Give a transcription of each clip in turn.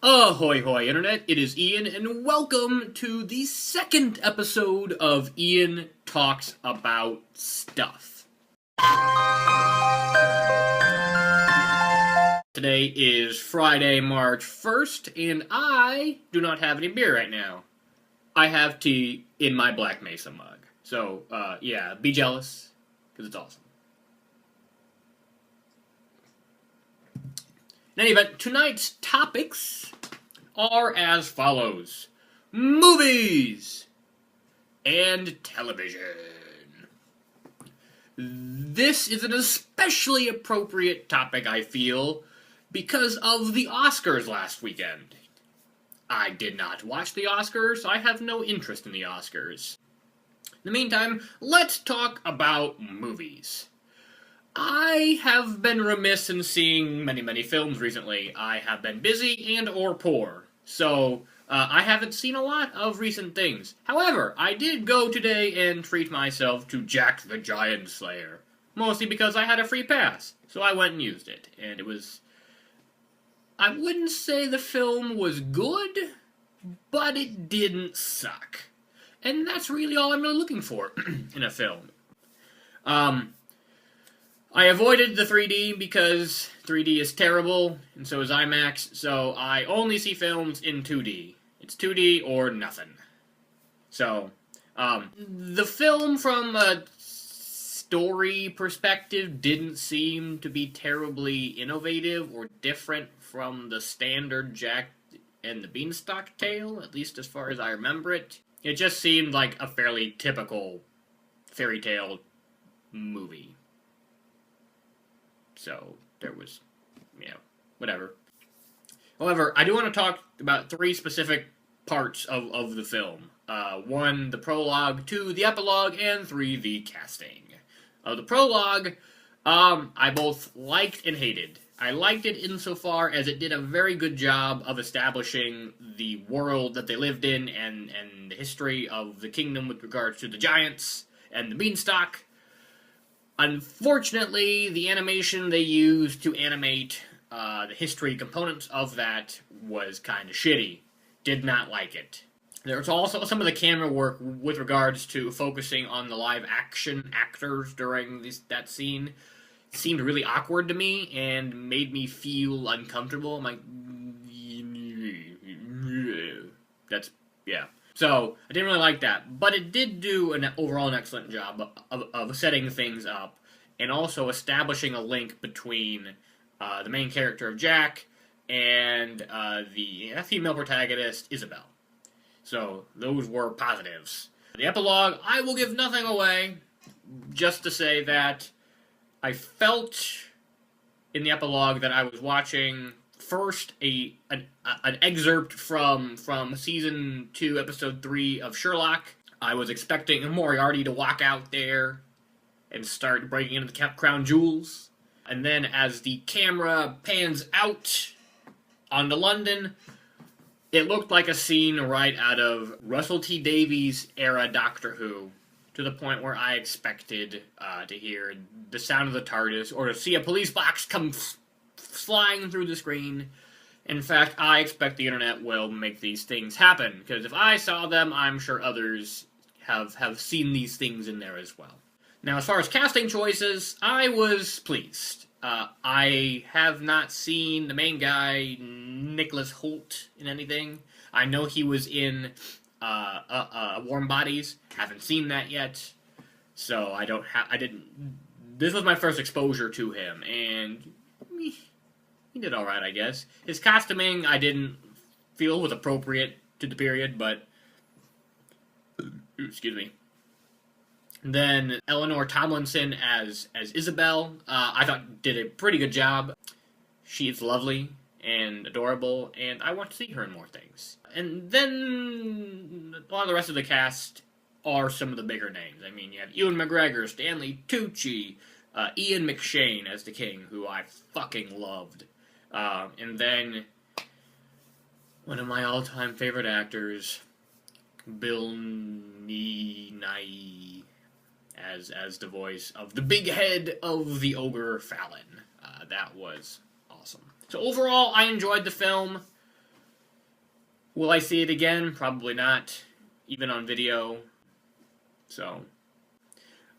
Ahoy hoy internet, it is Ian and welcome to the second episode of Ian Talks About Stuff. Today is Friday, March 1st, and I do not have any beer right now. I have tea in my Black Mesa mug. So, yeah, be jealous, because it's awesome. In any event, tonight's topics are as follows: movies and television. This is an especially appropriate topic, I feel, because of the Oscars last weekend. I did not watch the Oscars, so I have no interest in the Oscars. In the meantime, let's talk about movies. I have been remiss in seeing many films recently. I have been busy and or poor, so I haven't seen a lot of recent things. However, I did go today and treat myself to Jack the Giant Slayer, mostly because I had a free pass, so I went and used it, and it was... I wouldn't say the film was good, but it didn't suck. And that's really all I'm really looking for in a film. I avoided the 3D because 3D is terrible, and so is IMAX, so I only see films in 2D. It's 2D or nothing. So, the film from a story perspective didn't seem to be terribly innovative or different from the standard Jack and the Beanstalk tale, at least as far as I remember it. It just seemed like a fairly typical fairy tale movie. So, there was, whatever. However, I do want to talk about three specific parts of the film. 1, the prologue, 2, the epilogue, and 3, the casting. The prologue, I both liked and hated. I liked it insofar as it did a very good job of establishing the world that they lived in and the history of the kingdom with regards to the giants and the beanstalk. Unfortunately, the animation they used to animate the history components of that was kind of shitty. Did not like it. There's also some of the camera work with regards to focusing on the live action actors during that scene. It seemed really awkward to me and made me feel uncomfortable. I'm like, yeah. So, I didn't really like that, but it did do an excellent job of setting things up, and also establishing a link between the main character of Jack and the female protagonist, Isabel. So, those were positives. The epilogue, I will give nothing away, just to say that I felt in the epilogue that I was watching first an excerpt from season 2, episode 3 of Sherlock. I was expecting Moriarty to walk out there and start breaking into the crown jewels. And then as the camera pans out onto London, it looked like a scene right out of Russell T Davies era Doctor Who, to the point where I expected to hear the sound of the TARDIS or to see a police box come flying through the screen. In fact, I expect the internet will make these things happen, because if I saw them, I'm sure others have seen these things in there as well. Now, as far as casting choices, I was pleased. I have not seen the main guy, Nicholas Hoult, in anything. I know he was in Warm Bodies. Haven't seen that yet, so I didn't. This was my first exposure to him, and he did alright, I guess. His costuming, I didn't feel was appropriate to the period, but... excuse me. Then Eleanor Tomlinson as Isabel, I thought did a pretty good job. She is lovely and adorable, and I want to see her in more things. And then a lot of the rest of the cast are some of the bigger names. I mean, you have Ewan McGregor, Stanley Tucci, Ian McShane as the king, who I fucking loved. And then one of my all-time favorite actors, Bill Nighy, as the voice of the big head of the ogre Fallon. That was awesome. So overall, I enjoyed the film. Will I see it again? Probably not, even on video. So,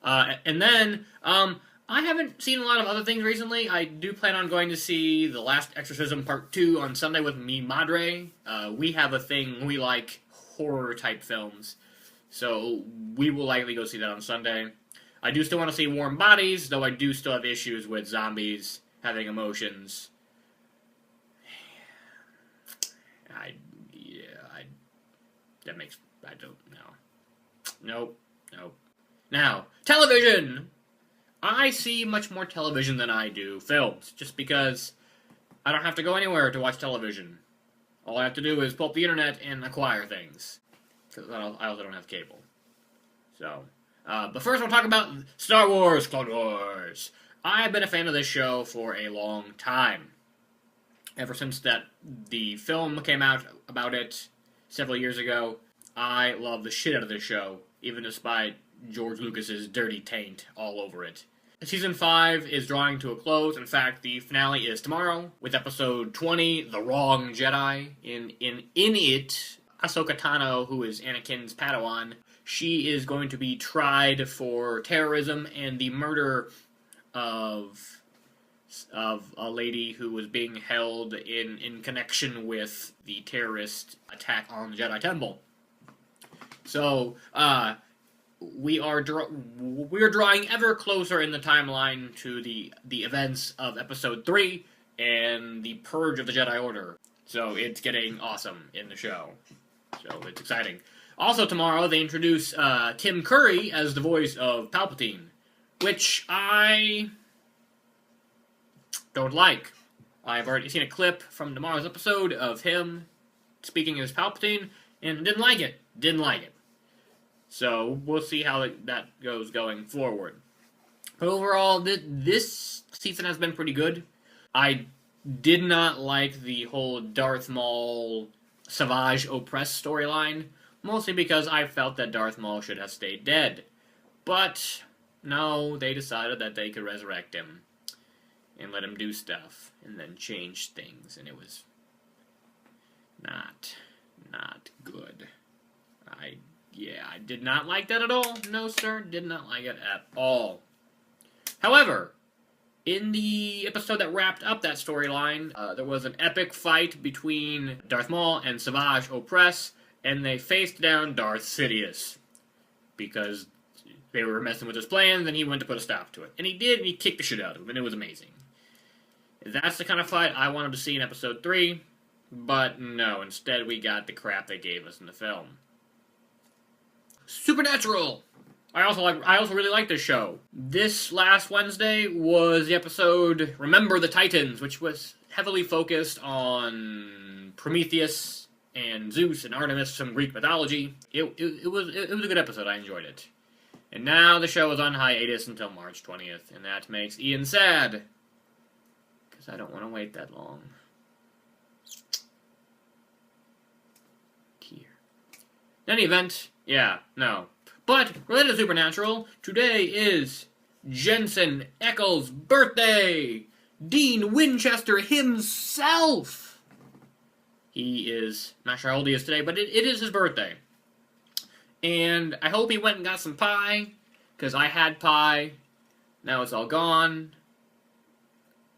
and then, I haven't seen a lot of other things recently. I do plan on going to see The Last Exorcism Part 2 on Sunday with mi madre. We have a thing, we like horror-type films, so we will likely go see that on Sunday. I do still want to see Warm Bodies, though I do still have issues with zombies having emotions. I don't know. Nope. Now, television! I see much more television than I do films, just because I don't have to go anywhere to watch television. All I have to do is pull up the internet and acquire things, because I also don't have cable. So, but first we'll talk about Star Wars Clone Wars. I've been a fan of this show for a long time. Ever since the film came out about it several years ago, I love the shit out of this show, even despite George Lucas's dirty taint all over it. Season 5 is drawing to a close. In fact, the finale is tomorrow, with episode 20, The Wrong Jedi. In it, Ahsoka Tano, who is Anakin's Padawan, she is going to be tried for terrorism and the murder of a lady who was being held in connection with the terrorist attack on the Jedi Temple. So, we are drawing ever closer in the timeline to the events of Episode 3 and the Purge of the Jedi Order. So it's getting awesome in the show. So it's exciting. Also tomorrow they introduce Tim Curry as the voice of Palpatine, which I don't like. I've already seen a clip from tomorrow's episode of him speaking as Palpatine, and didn't like it. So, we'll see how that goes going forward. But overall, this season has been pretty good. I did not like the whole Darth Maul Savage Opress storyline, mostly because I felt that Darth Maul should have stayed dead. But, no, they decided that they could resurrect him and let him do stuff, and then change things, and it was not good. I did not like that at all. No, sir, did not like it at all. However, in the episode that wrapped up that storyline, there was an epic fight between Darth Maul and Savage Opress, and they faced down Darth Sidious. Because they were messing with his plans, and he went to put a stop to it. And he did, and he kicked the shit out of him, and it was amazing. That's the kind of fight I wanted to see in Episode 3, but no, instead we got the crap they gave us in the film. Supernatural! I also really like this show. This last Wednesday was the episode Remember the Titans, which was heavily focused on Prometheus and Zeus and Artemis, some Greek mythology. It was a good episode. I enjoyed it. And now the show is on hiatus until March 20th, and that makes Ian sad, because I don't want to wait that long. Here. In any event, yeah, no. But, related to Supernatural, today is Jensen Ackles' birthday! Dean Winchester himself! He is, not sure how old he is today, but it is his birthday. And I hope he went and got some pie, because I had pie. Now it's all gone.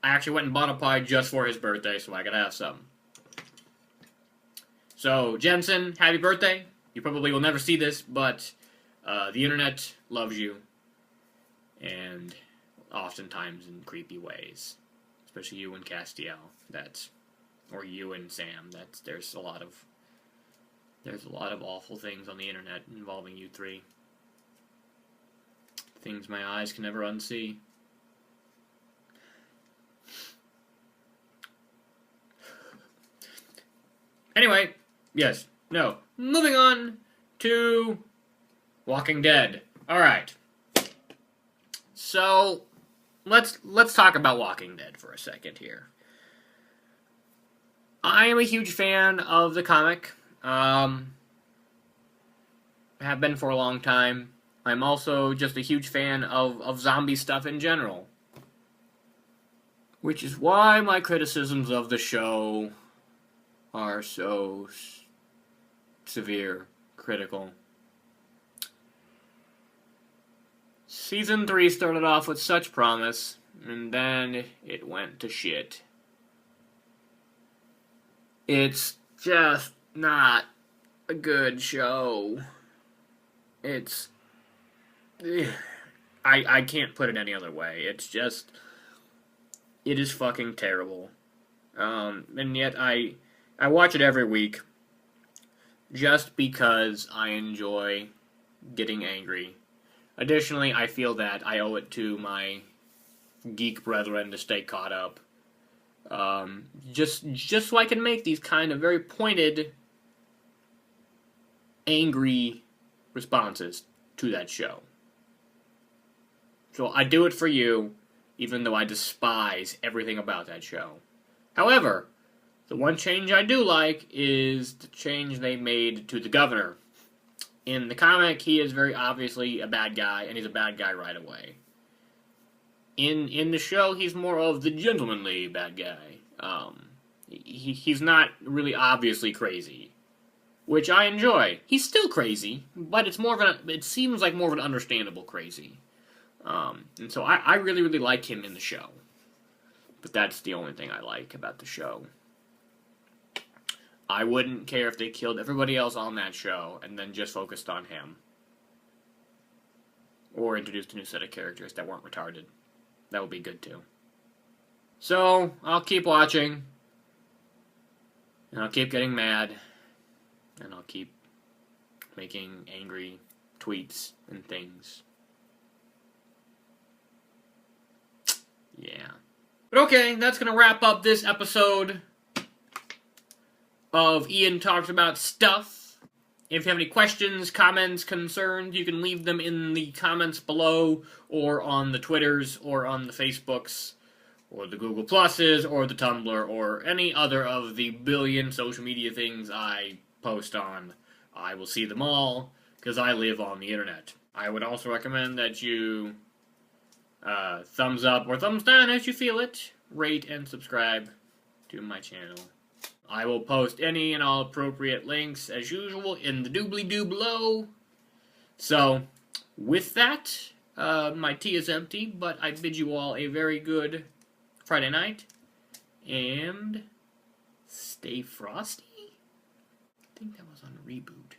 I actually went and bought a pie just for his birthday, so I could have some. So, Jensen, happy birthday. You probably will never see this, but the internet loves you, and oftentimes in creepy ways, especially you and Castiel. Or you and Sam. There's a lot of awful things on the internet involving you three. Things my eyes can never unsee. Anyway, yes, no. Moving on to Walking Dead. Alright. So, let's talk about Walking Dead for a second here. I am a huge fan of the comic. Have been for a long time. I'm also just a huge fan of zombie stuff in general. Which is why my criticisms of the show are so severe critical. Season 3 started off with such promise, and then it went to shit. It's just not a good show. It's... I can't put it any other way. It's just... It is fucking terrible. And yet I watch it every week just because I enjoy getting angry. Additionally, I feel that I owe it to my geek brethren to stay caught up. Just so I can make these kind of very pointed, angry responses to that show. So I do it for you, even though I despise everything about that show. However, the one change I do like is the change they made to the governor. In the comic, he is very obviously a bad guy, and he's a bad guy right away. In the show, he's more of the gentlemanly bad guy. He's not really obviously crazy, which I enjoy. He's still crazy, but it's more of it seems like more of an understandable crazy. And so I really, really like him in the show. But that's the only thing I like about the show. I wouldn't care if they killed everybody else on that show and then just focused on him. Or introduced a new set of characters that weren't retarded. That would be good too. So, I'll keep watching. And I'll keep getting mad. And I'll keep making angry tweets and things. Yeah. But okay, that's going to wrap up this episode of Ian Talks About Stuff. If you have any questions, comments, concerns, you can leave them in the comments below, or on the Twitters, or on the Facebooks, or the Google Pluses, or the Tumblr, or any other of the billion social media things I post on. I will see them all, because I live on the internet. I would also recommend that you thumbs up or thumbs down as you feel it, rate and subscribe to my channel. I will post any and all appropriate links, as usual, in the doobly-doo below. So, with that, my tea is empty, but I bid you all a very good Friday night, and stay frosty? I think that was on a reboot.